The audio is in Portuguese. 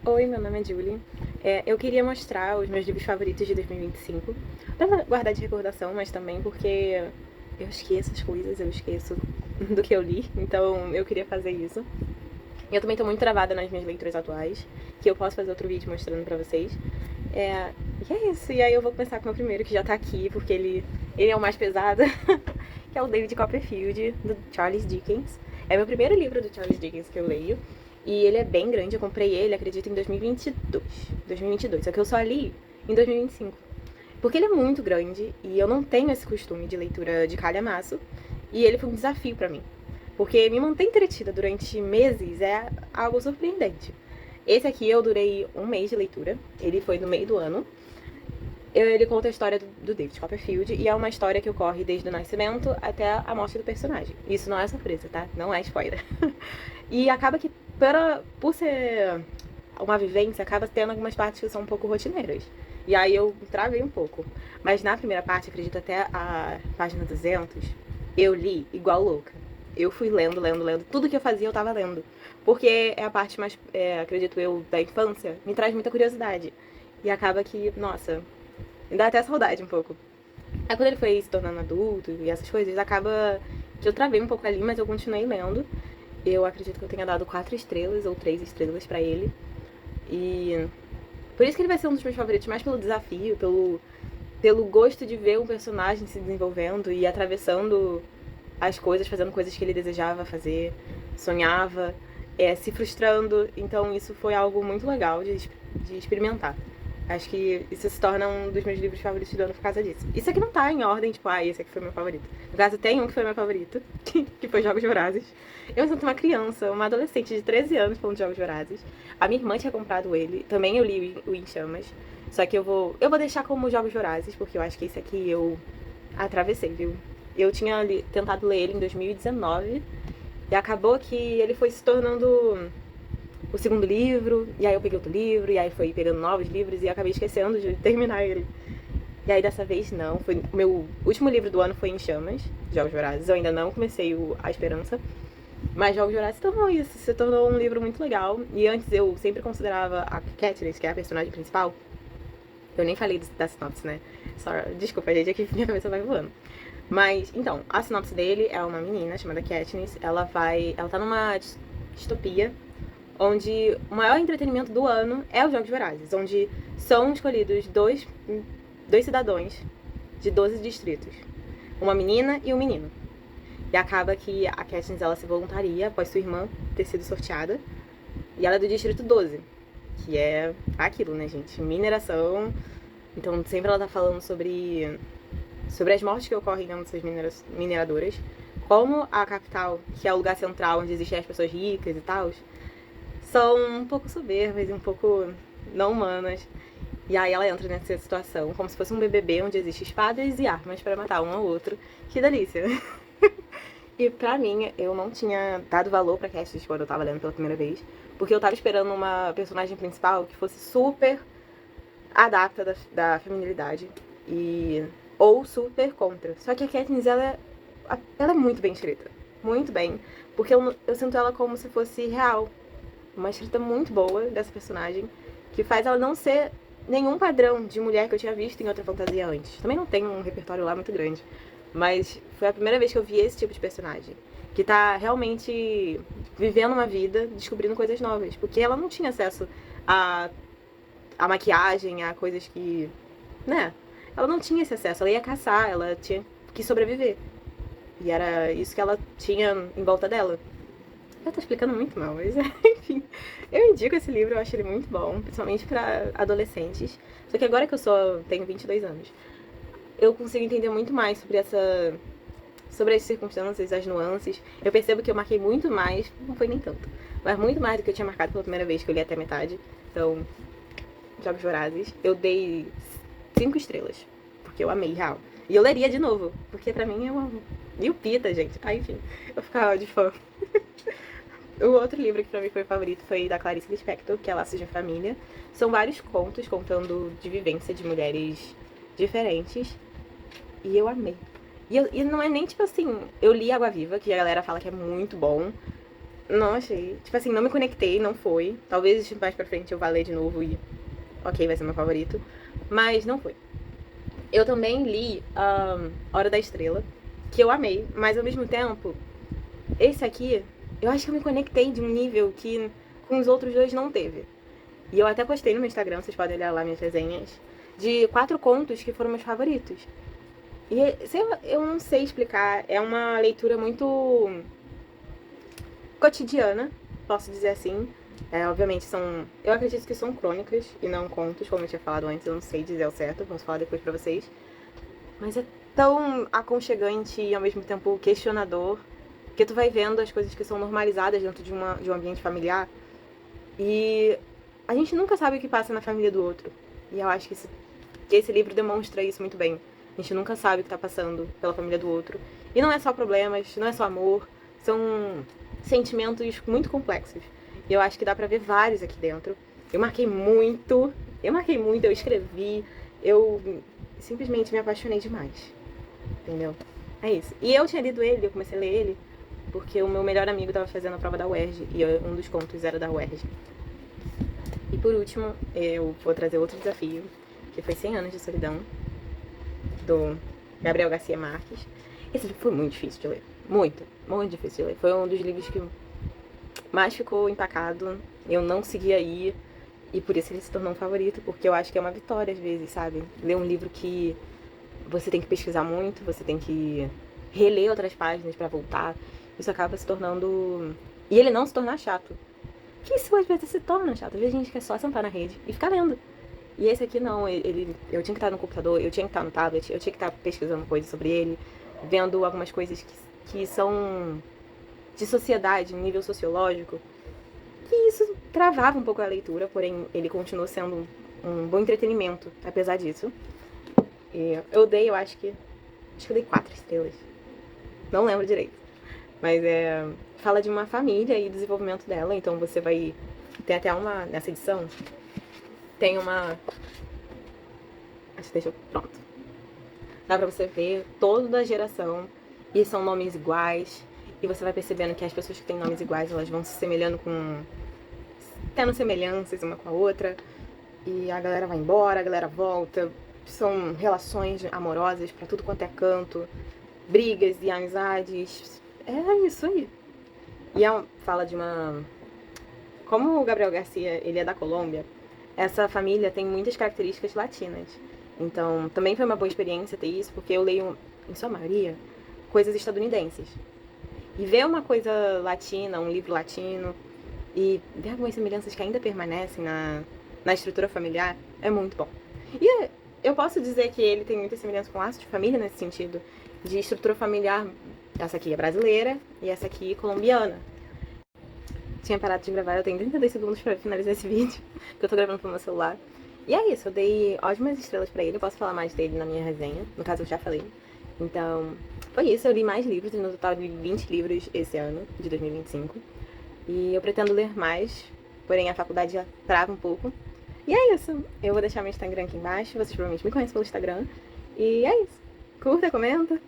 Oi, meu nome é Julie. Eu queria mostrar os meus livros favoritos de 2025. Pra guardar de recordação, mas também porque eu esqueço as coisas, eu esqueço do que eu li, então eu queria fazer isso. E eu também tô muito travada nas minhas leituras atuais, que eu posso fazer outro vídeo mostrando pra vocês. E é isso, e aí eu vou começar com o meu primeiro, que já tá aqui, porque ele é o mais pesado, que é o David Copperfield, do Charles Dickens. É meu primeiro livro do Charles Dickens que eu leio. E ele é bem grande, eu comprei ele, acredito, em 2022. 2022, só que eu só li em 2025. Porque ele é muito grande e eu não tenho esse costume de leitura de calhamaço. E ele foi um desafio pra mim. Porque me manter entretida durante meses é algo surpreendente. Esse aqui eu durei um mês de leitura, ele foi no meio do ano. Ele conta a história do David Copperfield e é uma história que ocorre desde o nascimento até a morte do personagem. Isso não é surpresa, tá? Não é spoiler. E acaba que, por ser uma vivência, acaba tendo algumas partes que são um pouco rotineiras. E aí eu travei um pouco. Mas na primeira parte, acredito até a página 200, eu li igual louca. Eu fui lendo. Tudo que eu fazia eu tava lendo. Porque é a parte mais, acredito eu, da infância, me traz muita curiosidade. E acaba que, nossa, me dá até saudade um pouco. Aí quando ele foi se tornando adulto e essas coisas, acaba que eu travei um pouco ali, mas eu continuei lendo. Eu acredito que eu tenha dado 4 estrelas ou 3 estrelas pra ele. E por isso que ele vai ser um dos meus favoritos, mais pelo desafio, pelo gosto de ver um personagem se desenvolvendo e atravessando as coisas, fazendo coisas que ele desejava fazer, sonhava, se frustrando. Então isso foi algo muito legal de experimentar. Acho que isso se torna um dos meus livros favoritos do ano por causa disso. Isso aqui não tá em ordem, tipo, esse aqui foi meu favorito. No caso, tem um que foi meu favorito, que foi Jogos Vorazes. Eu me sinto uma criança, uma adolescente de 13 anos falando de Jogos Vorazes. A minha irmã tinha comprado ele, também eu li o Em Chamas. Só que eu vou deixar como Jogos Vorazes, porque eu acho que esse aqui eu atravessei, viu? Eu tinha tentado ler ele em 2019 e acabou que ele foi se tornando o segundo livro, e aí eu peguei outro livro, e aí foi pegando novos livros e acabei esquecendo de terminar ele. E aí dessa vez não, foi o meu último livro do ano foi Em Chamas, Jogos Vorazes. Eu ainda não comecei A Esperança, mas Jogos Vorazes se tornou isso, se tornou um livro muito legal. E antes eu sempre considerava a Katniss, que é a personagem principal. Eu nem falei da sinopse, né? Só, desculpa, gente, aqui minha cabeça vai voando. Mas, então, a sinopse dele é uma menina chamada Katniss. Ela tá numa distopia onde o maior entretenimento do ano é os Jogos Vorazes, onde são escolhidos dois cidadãos de 12 distritos, uma menina e um menino. E acaba que a Katniss, ela se voluntaria após sua irmã ter sido sorteada, e ela é do distrito 12, que é aquilo, né, gente? Mineração. Então sempre ela tá falando sobre as mortes que ocorrem nessas mineradoras, como a capital, que é o lugar central onde existem as pessoas ricas e tal, são um pouco soberbas e um pouco não humanas. E aí ela entra nessa situação, como se fosse um BBB onde existem espadas e armas para matar um ao outro. Que delícia! E pra mim, eu não tinha dado valor pra Cassidy quando eu tava lendo pela primeira vez, porque eu tava esperando uma personagem principal que fosse super adapta da feminilidade ou super contra. Só que a Katniss, ela é muito bem escrita. Muito bem. Porque eu sinto ela como se fosse real. Uma escrita muito boa dessa personagem, que faz ela não ser nenhum padrão de mulher que eu tinha visto em outra fantasia antes. Também não tem um repertório lá muito grande, mas foi a primeira vez que eu vi esse tipo de personagem, que tá realmente vivendo uma vida, descobrindo coisas novas, porque ela não tinha acesso a maquiagem, a coisas que, né? Ela não tinha esse acesso, ela ia caçar, ela tinha que sobreviver. E era isso que ela tinha em volta dela. Eu tô explicando muito mal, mas enfim. Eu indico esse livro, eu acho ele muito bom, principalmente pra adolescentes. Só que agora que eu tenho 22 anos, eu consigo entender muito mais sobre as circunstâncias, as nuances. Eu percebo que eu marquei muito mais, não foi nem tanto, mas muito mais do que eu tinha marcado pela primeira vez, que eu li até metade. Então, Jogos Vorazes, eu dei 5 estrelas, porque eu amei, real. E eu leria de novo, porque pra mim é uma... E o Pita, gente. Ah, enfim, eu ficava de fã. O outro livro que pra mim foi favorito foi da Clarice Lispector, que é Laços de Família. São vários contos contando de vivência de mulheres diferentes. E eu amei. E não é nem tipo assim, eu li Água Viva, que a galera fala que é muito bom. não achei. Tipo assim, não me conectei, não foi. Talvez mais pra frente eu vá ler de novo e ok, vai ser meu favorito. Mas não foi. Eu também li Hora da Estrela, que eu amei, mas ao mesmo tempo, esse aqui, eu acho que eu me conectei de um nível que com os outros dois não teve. E eu até postei no meu Instagram, vocês podem olhar lá minhas resenhas, de 4 contos que foram meus favoritos. E eu não sei explicar, é uma leitura muito cotidiana, posso dizer assim. Obviamente eu acredito que são crônicas e não contos, como eu tinha falado antes, eu não sei dizer o certo, posso falar depois pra vocês. Mas é tão aconchegante e ao mesmo tempo questionador, que tu vai vendo as coisas que são normalizadas dentro de um ambiente familiar. E a gente nunca sabe o que passa na família do outro. E eu acho que esse livro demonstra isso muito bem. A gente nunca sabe o que tá passando pela família do outro. E não é só problemas, não é só amor, são sentimentos muito complexos. E eu acho que dá pra ver vários aqui dentro. Eu marquei muito, eu escrevi, eu simplesmente me apaixonei demais. Entendeu? É isso. E eu tinha lido ele, eu comecei a ler ele, porque o meu melhor amigo tava fazendo a prova da UERJ e um dos contos era da UERJ. E por último, eu vou trazer outro desafio, que foi 100 Anos de Solidão, do Gabriel Garcia Marques. Esse livro foi muito difícil de ler. Muito, muito difícil de ler. Foi um dos livros que mais ficou empacado. Eu não conseguia ir. E por isso ele se tornou um favorito, porque eu acho que é uma vitória às vezes, sabe? Ler um livro que você tem que pesquisar muito, você tem que reler outras páginas pra voltar. Isso acaba se tornando... E ele não se tornar chato. Que isso às vezes se torna chato. Às vezes a gente quer só sentar na rede e ficar lendo. E esse aqui não, eu tinha que estar no computador, eu tinha que estar no tablet, eu tinha que estar pesquisando coisas sobre ele, vendo algumas coisas que são de sociedade, nível sociológico, que isso travava um pouco a leitura, porém ele continuou sendo um bom entretenimento, apesar disso. E eu acho que eu dei 4 estrelas. Não lembro direito. Mas fala de uma família e desenvolvimento dela, então você vai... Tem até nessa edição, tem uma... Pronto. Dá pra você ver toda a geração, e são nomes iguais, e você vai percebendo que as pessoas que têm nomes iguais, elas vão se semelhando tendo semelhanças uma com a outra, e a galera vai embora, a galera volta, são relações amorosas pra tudo quanto é canto, brigas e amizades, é isso aí. E fala de uma... Como o Gabriel Garcia, ele é da Colômbia, essa família tem muitas características latinas. Então, também foi uma boa experiência ter isso, porque eu leio, em sua maioria, coisas estadunidenses. E ver uma coisa latina, um livro latino, e ver algumas semelhanças que ainda permanecem na estrutura familiar, é muito bom. E eu posso dizer que ele tem muita semelhança com Laços de Família nesse sentido, de estrutura familiar. Essa aqui é brasileira e essa aqui é colombiana. Tinha parado de gravar, eu tenho 32 segundos pra finalizar esse vídeo, que eu tô gravando pelo meu celular. E é isso, eu dei ótimas estrelas pra ele, eu posso falar mais dele na minha resenha, no caso eu já falei. Então, foi isso, eu li mais livros, no total de 20 livros esse ano, de 2025. E eu pretendo ler mais, porém a faculdade já trava um pouco. E é isso, eu vou deixar meu Instagram aqui embaixo, vocês provavelmente me conhecem pelo Instagram. E é isso, curta, comenta.